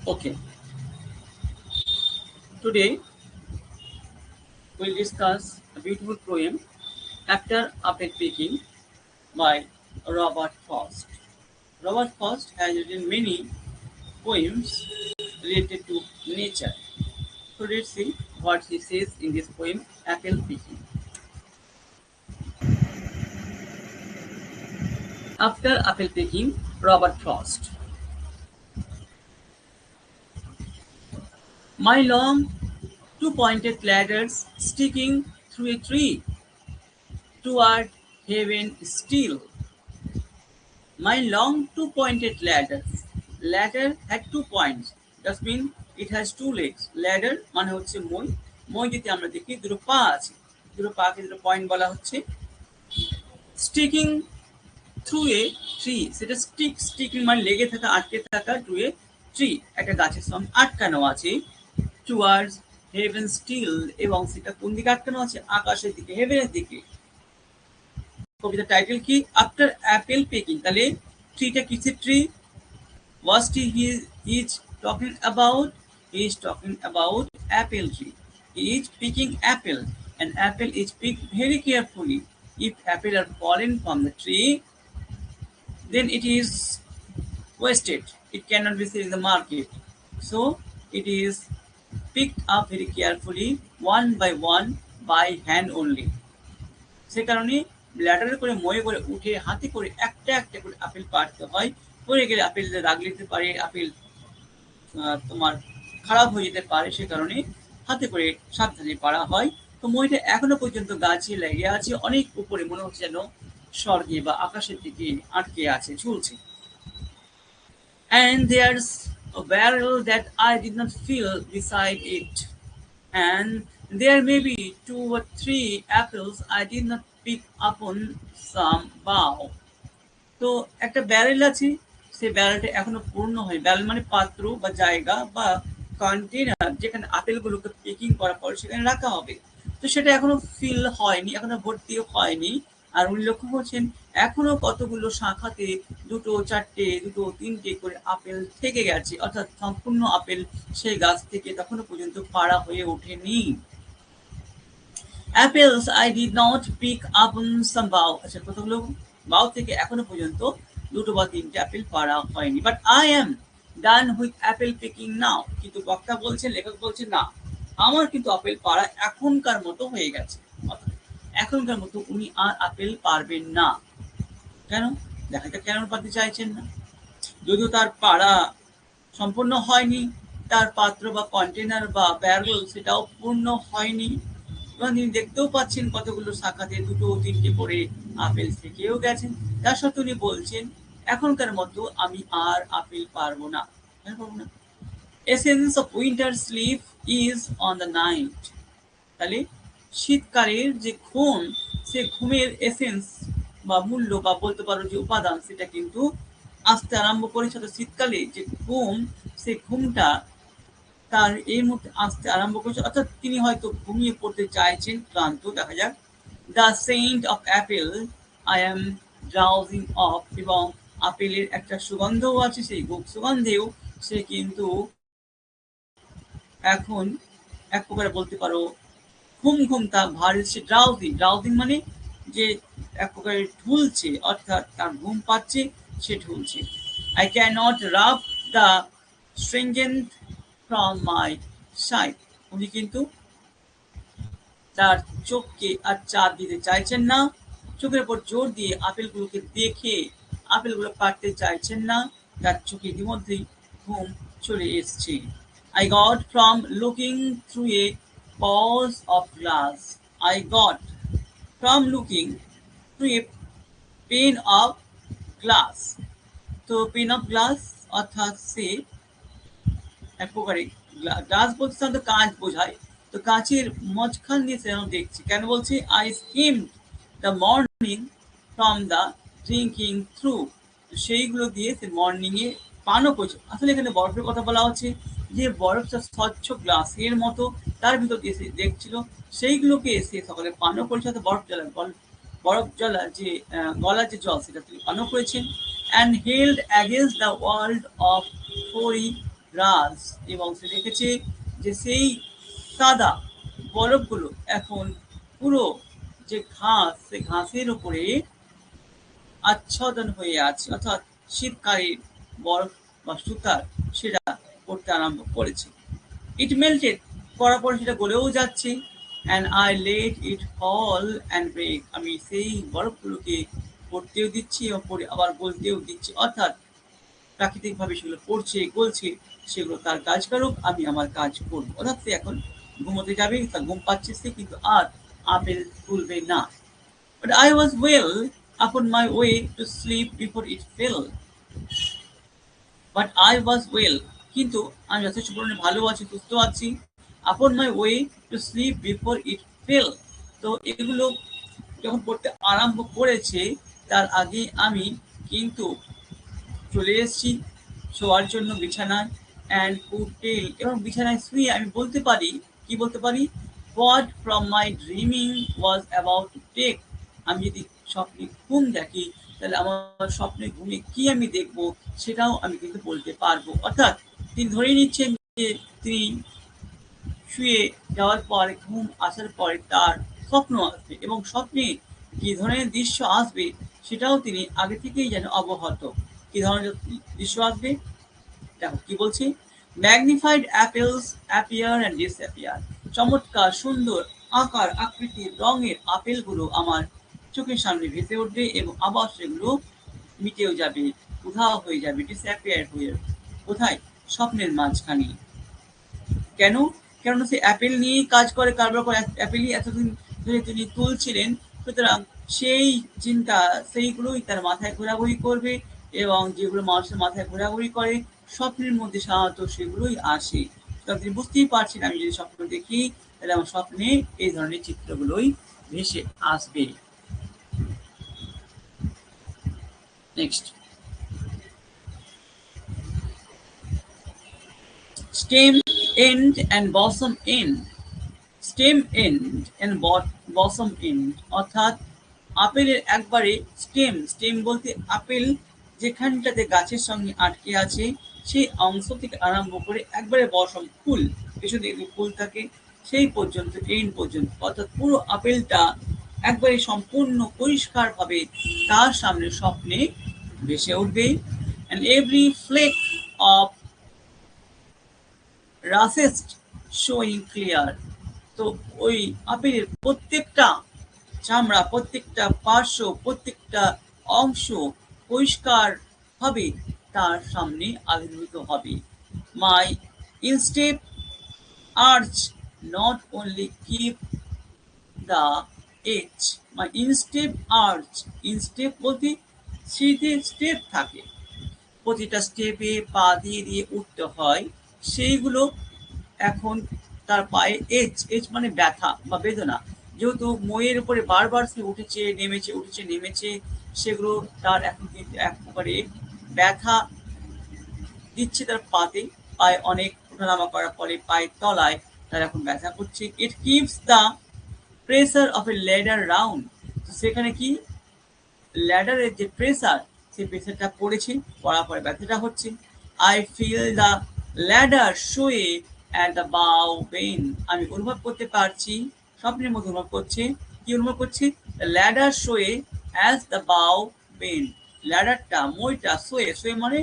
Okay, today we'll discuss a beautiful poem, After Apple Picking by Robert Frost. Robert Frost has written many poems related to nature. So let's see what he says in this poem, Apple Picking. After Apple Picking, Robert Frost. My long two-pointed ladders sticking through a tree toward heaven still. My long two-pointed ladders. Ladder had 2 points. That means it has two legs. Ladder মানে হচ্ছে মই। মই যদি আমরা দেখি দুটো পা আছে। দুটো পাকে দুটো পয়েন্ট বলা হচ্ছে। স্টিকিং থ্রু এ ট্রি সেটা স্টিকিং মানে লেগে থাকা আটকে থাকা টু এ ট্রি একটা গাছের সঙ্গে আটকানো আছে টুয়ার্ডস হেভেন স্টিল এবং সেটা কোন দিকে আটকানো আছে আকাশের দিকে হেভেনের দিকে কবিতার টাইটেল কি আফটার অ্যাপেল পেকিং তাহলে ট্রিটা কিসের tree what he is talking about he is talking about apple tree he is picking apple and apple is picked very carefully if apple are fallen from the tree then it is wasted it cannot be seen in the market so it is picked up very carefully one by one by hand only সে কারণে ল্যাডারে করে ময়ে করে উঠে হাতে করে একটা একটা করে আপেল পাড়তে হয় পড়ে গেলে আপেল দাগ লেগে পারে আপেল তোমার খারাপ হয়ে যেতে পারে সে কারণে হাতে করে সাবধানে পাড়া হয় তো মইটা এখনো পর্যন্ত গাছে লেগে আছে অনেক উপরে মনে হচ্ছে যেন স্বর্গে বা আকাশের দিকে আটকে আছে ঝুলছে and there's a barrel that I did not fill beside it and there may be 2 or 3 apples I did not pick upon some bough. তো একটা ব্যারেল আছে সেই ব্যারেলটা এখনো পূর্ণ হয় ব্যারেল মানে পাত্র বা জায়গা বা কন্টেনার যেখানে আপেলগুলোকে পেকিং করার পর সেখানে রাখা হবে তো সেটা এখনো ফিল হয়নি এখনো ভর্তিও হয়নি আর উনি লক্ষ্য করছেন এখনো কতগুলো শাখাতে দুটো চারটে দুটো তিনটে করে আপেল থেকে গেছে অর্থাৎ সম্পূর্ণ আপেল সেই গাছ থেকে তখনো পর্যন্ত পাড়া হয়ে ওঠেনি apples I did not pick up on some bough আচ্ছা কতগুলো বাউ থেকে এখনো পর্যন্ত দুটো বা তিনটে আপেল পাড়া হয়নি but I am done with apple picking now কিন্তু বক্তা বলছেন লেখক বলছেন না আমার কিন্তু আপেল পাড়া এখনকার মতো হয়ে গেছে এখনকার মতো উনি আর আপেল পারবেন না কেন দেখা যাক কেন পারতে চাইছেন না যদিও তার পাড়া সম্পূর্ণ হয়নি তার পাত্র বা কন্টেনার বা ব্যারেল সেটাও পূর্ণ হয়নি এবং তিনি দেখতেও পাচ্ছেন কতগুলো শাখাতে দুটো তিনটে করে আপেল থেকেও গেছেন তার সত্ত্বেও উনি বলছেন এখনকার মতো আমি আর আপেল পারবো না essence of winter sleep is on the night তাহলে শীতকালের যে ঘুম সে ঘুমের এসেন্স বা মূল্য বা বলতে পারো যে উপাদান সেটা কিন্তু আসতে আরম্ভ করেছে তো শীতকালে যে ঘুম সেই ঘুমটা তার এই মুহূর্তে আসতে আরম্ভ করেছে অর্থাৎ তিনি হয়তো ঘুমিয়ে পড়তে চাইছেন ক্লান্ত দেখা যাক the Saint of Apple I am ড্রাউজিং of এবং আপেলের একটা সুগন্ধও আছে সেই সুগন্ধেও সে কিন্তু এখন এক প্রকারে বলতে পারো ঘুম ঘুম তা ভারী সে ড্রাউজিং মানে যে এক প্রকারে ঢুলছে অর্থাৎ তার ঘুম পাচ্ছে সে ঢুলছে I can not Rab the stringent from my sight উনি কিন্তু তার চোখকে আর চাপ দিতে চাইছেন না চোখের উপর জোর দিয়ে আপেলগুলোকে দেখে আপেলগুলো পাড়তে চাইছেন না তার চোখে ইতিমধ্যেই ঘুম চলে এসছে I got from looking through a pause of glass I got from looking through a pane of glass তো পেন অফ গ্লাস অর্থাৎ সে এক প্রকারে গ্লাস বলতে সাধারণত কাঁচ বোঝায় তো কাঁচের মাঝখান দিয়ে সে যেন দেখছি কেন বলছে I scheme the morning from the drinking through সেইগুলো দিয়ে সে মর্নিংয়ে পানও করছে আসলে এখানে বরফের কথা বলা হচ্ছে যে বরফটা স্বচ্ছ গ্লাসের মতো তার ভিতর দিয়ে সে দেখছিল সেইগুলোকে সে সকালে পানও করেছে অর্থাৎ বরফ জলা যে গলার যে জল সেটা তিনি পানও করেছেন and held against the world of ফোরি গ্রাস এবং সে দেখেছে যে সেই সাদা বরফগুলো এখন পুরো যে ঘাস, সে ঘাসের উপরে আচ্ছাদন হয়ে আছে, অর্থাৎ শীতকালীন বরফ বা সুতার সেটা পড়তে আরম্ভ করেছে। ইট মেল্টেড, পড়ার পরে সেটা গলেও যাচ্ছে। And I let it fall and break, আমি সেই বরফগুলোকে পড়তেও দিচ্ছি এবং পরে আবার গলতেও দিচ্ছি, অর্থাৎ প্রাকৃতিকভাবে সেগুলো পড়ছে, গলছে, সেগুলো তার কাজ করুক, আমি আমার কাজ করবো। অর্থাৎ সে এখন ঘুমোতে যাবে, তার ঘুম পাচ্ছে, সে কিন্তু আর আপেল তুলবে না। But I was well upon my way to sleep before it fell. But I was well, কিন্তু আমি যথেষ্ট পরিমাণে ভালো আছি, সুস্থ আছি। Upon my way to sleep before it fell. তো এগুলো যখন পড়তে আরম্ভ করেছে তার আগে আমি কিন্তু চলে এসেছি শোয়ার জন্য বিছানায়। অ্যান্ড কুড টেল, এবং বিছানায় শুয়ে আমি বলতে পারি, কি বলতে পারি, what from my dreaming was about to take, আমি যদি স্বপ্নে ঘুম দেখি তাহলে আমার স্বপ্নে ঘুমে কি আমি দেখব সেটাও আমি কিন্তু বলতে পারবো। অর্থাৎ তিনি ধরে নিচ্ছেন যে তিনি শুয়ে যাওয়ার পর, ঘুম আসার পরে তার স্বপ্ন আসবে এবং স্বপ্নে কি ধরনের দৃশ্য আসবে সেটাও তিনি আগে থেকেই যেন অবগত। কি ধরনের দৃশ্য আসবে দেখো কি বলছি, magnified apples appear and disappear, চমৎকার সুন্দর আকার আকৃতির রঙের আপেলগুলো আমার চোখের সামনে ভেসে উঠবে এবং আবার সেগুলো মিটেও যাবে, উধাও হয়ে যাবে, ডিসঅ্যাপিয়ার হয়ে যাবে। কোথায়? স্বপ্নের মাঝখানে। কেন? কেননা সে অ্যাপেল নিয়েই কাজ করে, কারবার করে, অ্যাপেলই এতদিন ধরে তিনি তুলছিলেন। সুতরাং সেই চিন্তা, সেইগুলোই তার মাথায় ঘোরাঘুরি করবে এবং যেগুলো মানুষের মাথায় ঘোরাঘুরি করে স্বপ্নের মধ্যে সাধারণত সেগুলোই আসে। সুতরাং তিনি বুঝতেই পারছেন আমি যদি স্বপ্ন দেখি তাহলে আমার স্বপ্নে এই ধরনের চিত্রগুলোই ভেসে আসবে। Next, stem end and bosom end. Stem and and Vasam and, অর্থাৎ আপেলের একবারে স্টেম, স্টেম বলতে আপেল যেখানটাতে গাছের সঙ্গে আটকে আছে সেই অংশ থেকে আরম্ভ করে একবারে বসম ফুল, পেছনে দিকে ফুল থাকে সেই পর্যন্ত, এন্ড পর্যন্ত, অর্থাৎ পুরো আপেলটা একবারে সম্পূর্ণ পরিষ্কারভাবে তার সামনে স্বপ্নে ভেসে উঠবে। And every ফ্লেক of রাসেস্ট showing clear, তো ওই আপেলের প্রত্যেকটা চামড়া, প্রত্যেকটা পার্শ্ব, প্রত্যেকটা অংশ পরিষ্কার ভাবে তার সামনে আবির্ভূত হবে। মাই ইনস্টেপ arch not only keep the age, my ইনস্টেপ arch, ইনস্টেপ বলতে সিঁড়িতে স্টেপ থাকে, প্রতিটা স্টেপে পা দিয়ে দিয়ে উঠতে হয়, সেইগুলো এখন তার পায়ে এজ, এজ মানে ব্যথা বা বেদনা, যেহেতু মইয়ের উপরে বারবার সে উঠেছে নেমেছে, উঠেছে নেমেছে, সেগুলো তার এখন কিন্তু এক প্রকারে ব্যথা দিচ্ছে তার পাতে, পায়ে অনেক ওঠানামা করার পরে পায়ের তলায় তার এখন ব্যথা করছে। It keeps the pressure of A ladder round, তো সেখানে কি ল্যাডারের যে প্রেসার, সেই প্রেসারটা পড়েছে, পড়ার পরে ব্যথাটা হচ্ছে। I feel the ladder শোয়ে at the বাউ পেন, আমি অনুভব করতে পারছি, স্বপ্নের মধ্যে অনুভব করছে, কি অনুভব করছি, ল্যাডার শোয়ে অ্যাজ দ্য বাউ পেন, ল্যাডারটা মইটা শোয়ে, শোয়ে মানে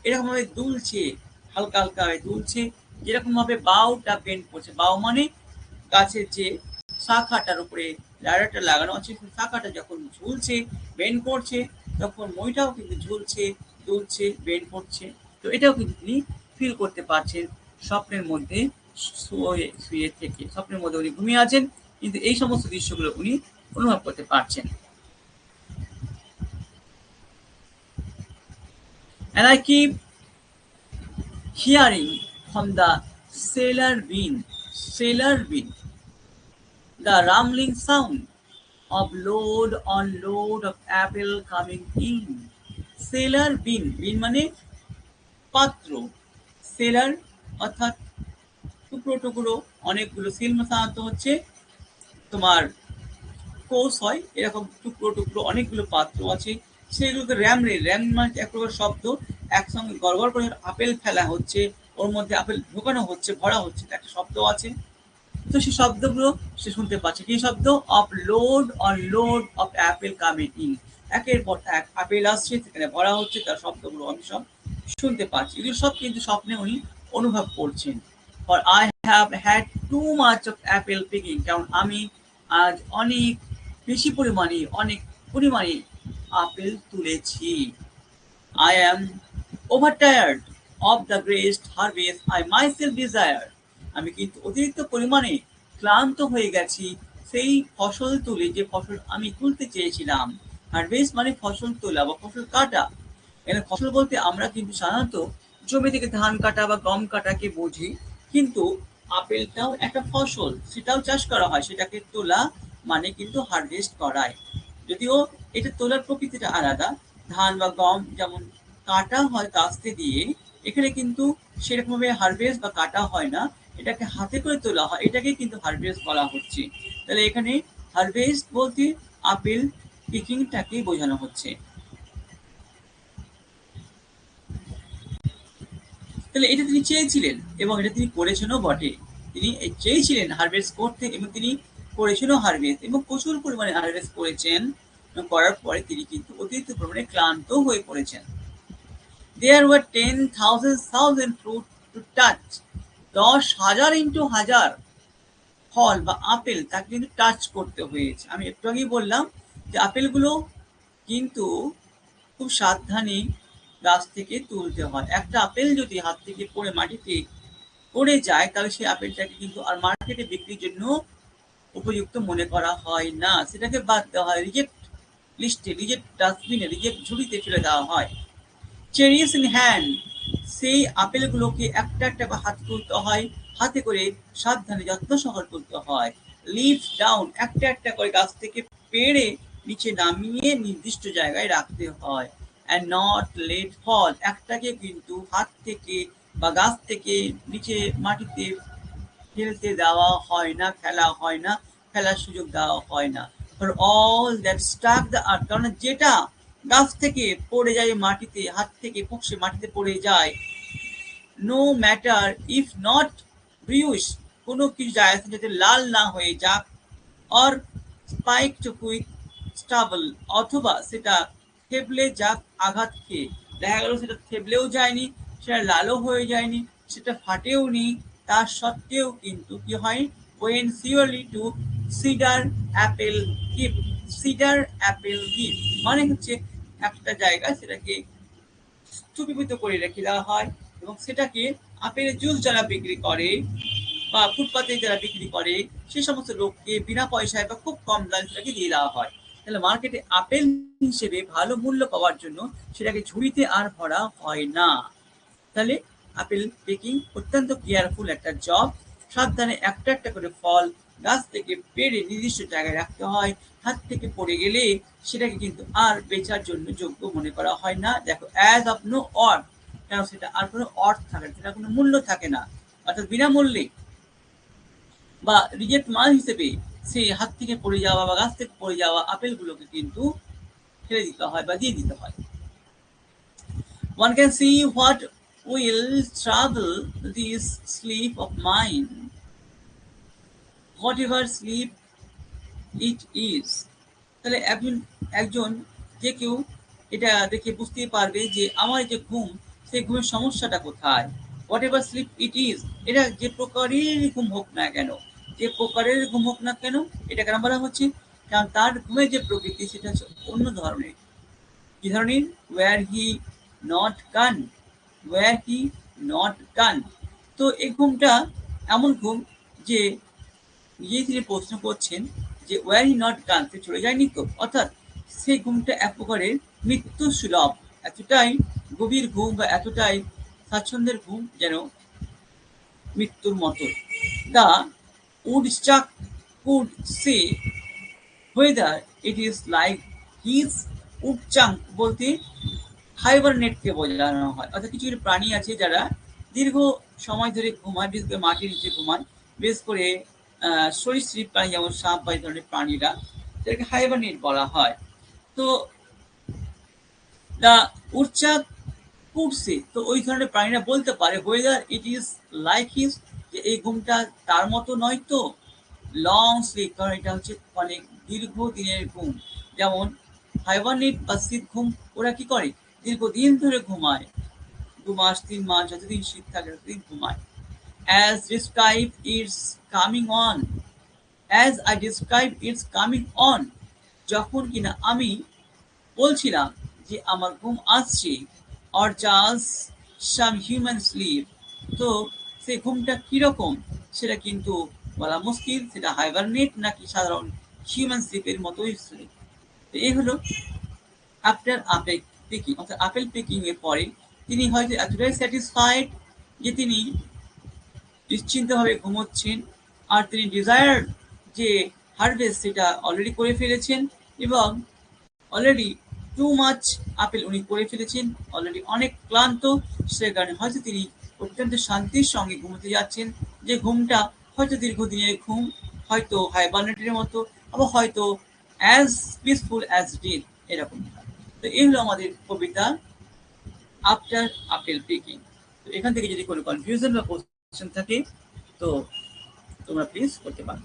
এরকম ভাবে দুলছে, হালকা হালকা ভাবে দুলছে, যেরকম ভাবে বাউটা বেন্ড করছে, বাউ মানে গাছের যে শাখাটার উপরে ল্যাডারটা লাগানো আছে, সেই শাখাটা যখন ঝুলছে, বেন্ড করছে, তখন মইটাও কিন্তু ঝুলছে, দুলছে, বেন্ড করছে। তো এটাও কিন্তু তিনি ফিল করতে পারছেন স্বপ্নের মধ্যে, শুয়ে শুয়ে থেকে স্বপ্নের মধ্যে উনি ঘুমিয়ে আছেন কিন্তু এই সমস্ত দৃশ্যগুলো উনি অনুভব করতে পারছেন। And I keep hearing from the cellar bin, the rumbling sound of load on load of apple coming in. Seller বিন, বিন মানে পাত্র, সেলার অর্থাৎ টুকরো টুকরো অনেকগুলো, সিল সাধারণত হচ্ছে তোমার কোষ হয়, এরকম টুকরো টুকরো অনেকগুলো পাত্র আছে, সেগুলোকে র্যাম রে, র্যাম মানে এক প্রকার শব্দ, একসঙ্গে গড়গড় করে আপেল ফেলা হচ্ছে ওর মধ্যে আপেল ঢোকানো হচ্ছে, ভরা হচ্ছে, একটা শব্দ আছে। তো সেই শব্দগুলো সে শুনতে পাচ্ছে। কি শব্দ? Of load on load of Apple coming in. একের পর এক আপেল আসছে, সেখানে ভরা হচ্ছে, তার শব্দগুলো আমি সব শুনতে পাচ্ছি। এগুলো সব কিন্তু স্বপ্নে উনি অনুভব করছেন। For I have had too much of Apple Peking, কারণ আমি আজ অনেক পরিমাণে আপেল তুলেছি। I am overtired of the great harvest I myself desire. আমি কিন্তু অতিরিক্ত পরিমাণে ক্লান্ত হয়ে গেছি সেই ফসল তুলে, যে ফসল আমি তুলতে চেয়েছিলাম। হারভেস্ট মানে ফসল তোলা বা ফসল কাটা। এখানে ফসল বলতে আমরা কিন্তু সাধারণত জমি থেকে ধান কাটা বা গম কাটাকে বুঝি, কিন্তু আপেলটাও একটা ফসল, সেটাও চাষ করা হয়, সেটাকে তোলা মানে কিন্তু হারভেস্ট করায়। যদিও এটা তোলার প্রকৃতিটা আলাদা। ধান বা গম যেমন কাটা হয় কাস্তে দিয়ে, এখানে কিন্তু সেরকমভাবে হারভেস্ট বা কাটা হয় না, এটাকে হাতে করে তোলা হয়, এটাকে কিন্তু হারভেস্ট বলা হচ্ছে। তাহলে এখানে হারভেস্ট বলতে আপেল পিকিংটাকেই বোঝানো হচ্ছে। তাহলে এটা তিনি চেয়েছিলেন এবং এটা তিনি করেছেনও বটে। তিনি চেয়েছিলেন হারভেস্ট করতে এবং তিনি করেছেনও হারভেস্ট, এবং প্রচুর পরিমাণে হারভেস্ট করেছেন। এবং করার পরে তিনি কিন্তু অতিরিক্ত পরিমাণে ক্লান্ত হয়ে পড়েছেন। There were 10,000 fruit to touch. 10,000 into হাজার ফল বা আপেল তাকে কিন্তু টাচ করতে হয়েছে। আমি একটু আগেই বললাম যে আপেলগুলো কিন্তু খুব সাবধানে গাছ থেকে তুলতে হয়। একটা আপেল যদি হাত থেকে পড়ে মাটিতে পড়ে যায়, তাহলে সেই আপেলটাকে কিন্তু আর মার্কেটে বিক্রির জন্য উপযুক্ত মনে করা হয় না, সেটাকে বাদ দেওয়া হয়, রিজেক্ট লিস্টে, রিজেক্ট ডাস্টবিনে, রিজেক্ট ঝুড়িতে ফেলে দেওয়া হয়। চেরিস ইন হ্যান্ড, সেই আপেলগুলোকে একটা একটা করে হাতে তুলতে হয়, হাতে করে সাবধানে যত্ন সহকারে তুলতে হয়। লিফ ডাউন, একটা একটা করে গাছ থেকে পেড়ে নিচে নামিয়ে নির্দিষ্ট জায়গায় রাখতে হয়। অ্যান্ড নট লেট ফল, একটাকে কিন্তু হাত থেকে বা গাছ থেকে নিচে মাটিতে ফেলতে দেওয়া হয় না, ফেলা হয় না, ফেলার সুযোগ দেওয়া হয় না। For all that stuck the earth, কারণ যেটা গাছ থেকে পড়ে যায় মাটিতে, হাত থেকে পকশে মাটিতে পড়ে যায়, নো ম্যাটার ইফ নট ব্রিউইশ, কোনো কিছু যায় আসে যাতে লাল না হয়ে যাক, অর স্পাইকড উইথ স্টাবল, অথবা সেটা থেবলে যাক আঘাত খেয়ে। দেখা গেল সেটা থেবলেও যায়নি, সেটা লালও হয়ে যায়নি, সেটা ফাটেও নি, তার সত্ত্বেও কিন্তু কি হয়, when surely to cedar apple gift. Cedar apple gift মানে হচ্ছে একটা জায়গায় সেটাকে স্তূপীভূত করে রেখে দেওয়া হয়, এবং সেটাকে আপেলের জুস যারা বিক্রি করে বা ফুটপাতে যারা বিক্রি করে, সে সমস্ত লোককে বিনা পয়সায় বা খুব কম দামে সেটাকে দিয়ে দেওয়া হয়। তাহলে মার্কেটে আপেল হিসেবে ভালো মূল্য পাওয়ার জন্য সেটাকে ঝুড়িতে আর ভরা হয় না। তাহলে আপেল পিকিং অত্যন্ত কেয়ারফুল একটা জব। সাবধানে একটা একটা করে ফল গাছ থেকে পেড়ে নির্দিষ্ট জায়গায় রাখতে হয়। হাত থেকে পড়ে গেলে সেটাকে কিন্তু আর বেচার জন্য যোগ্য মনে করা হয় না। দেখো, অ্যাজ অফ নো অর্থ, কেন সেটা আর কোনো অর্থ থাকে না, সেটা কোনো মূল্য থাকে না, অর্থাৎ বিনামূল্যে বা রিজেক্ট মাল হিসেবে সেই হাত থেকে পড়ে যাওয়া বা গাছ থেকে পড়ে যাওয়া আপেলগুলোকে কিন্তু ফেলে দিতে হয় বা দিয়ে দিতে হয়। One can see what will trouble this sleep of mine, whatever sleep it is. তাহলে একজন একজন যে কেউ এটা দেখে বুঝতেই পারবে যে আমার যে ঘুম, সেই ঘুমের সমস্যাটা কোথায়। Whatever sleep it is, এটা যে প্রকারের ঘুম হোক না কেন, যে প্রকারের ঘুম হোক না কেন, এটা কেন বলা হচ্ছে, কারণ তার ঘুমের যে প্রকৃতি সেটা হচ্ছে অন্য ধরনের। কি ধরনের? ওয়্যার হি নট গান, ওয়্যার হি নট গান। তো এই ঘুমটা এমন ঘুম যে নিজেই তিনি প্রশ্ন করছেন যে ওয়্যার হি নট গান, সে চলে যায়নি তো, অর্থাৎ সেই ঘুমটা এক প্রকারের মৃত্যু সুলভ, এতটাই গভীর ঘুম বা এতটাই স্বাচ্ছন্দ্যের ঘুম যেন মৃত্যুর মতো। The উডস্টাক could say whether it is like his উডচাং বলতে হাইবারনেটকে বোঝানো হয়, অর্থাৎ কিছু কিছু প্রাণী আছে যারা দীর্ঘ সময় ধরে ঘুমায়, বিশেষ করে মাটির নিচে ঘুমায়, বিশেষ করে সরীসৃপ প্রাণী যেমন সাপ বা এই ধরনের প্রাণীরা, সেটাকে হাইবারনেট বলা হয়। তো দ্য উডচাক উঠছে, তো ওই ধরনের প্রাণীরা বলতে পারে whether it is like his, যে এই ঘুমটা তার মতো নয় তো। লং স্লিপ, কারণ এটা হচ্ছে অনেক দীর্ঘ দিনের ঘুম। যেমন হাইবারনেট বা শীত ঘুম, ওরা কি করে দীর্ঘদিন ধরে ঘুমায়, 2 মাস 3 মাস যতদিন শীত থাকে ততদিন ঘুমায়। As described it's coming on, as I described it's coming on, যখন কিনা আমি বলছিলাম যে আমার ঘুম আসছে, or just some human sleep, তো সেই ঘুমটা কিরকম সেটা কিন্তু বলা মুশকিল, সেটা হাইবারনেট নাকি সাধারণ হিউম্যান স্লিপের মতোই স্লিপ। তো এই হলো আফটার আপেল পিকিং, অর্থাৎ আপেল পিকিং এর পরে তিনি হয়তো এতটাই স্যাটিসফাইড যে তিনি নিশ্চিন্তভাবে ঘুমোচ্ছেন, আর তিনি ডিজায়ার যে হারভেস্ট সেটা অলরেডি করে ফেলেছেন, এবং অলরেডি টু মাচ আপেল উনি করে ফেলেছেন, অলরেডি অনেক ক্লান্ত, সে কারণে হয়তো তিনি অত্যন্ত শান্তির সঙ্গে ঘুমোতে যাচ্ছেন, যে ঘুমটা হয়তো দীর্ঘদিনের ঘুম, হয়তো হাইবারনেটের মতো, আবার হয়তো অ্যাজ পিসফুল অ্যাজ ডেথ, এরকম। তো এই হলো আমাদের কবিতা আফটার আপেল পিকিং। তো এখান থেকে যদি কোনো কনফিউশন বা কোশ্চেন থাকে তো তোমরা প্লিজ করতে পারো।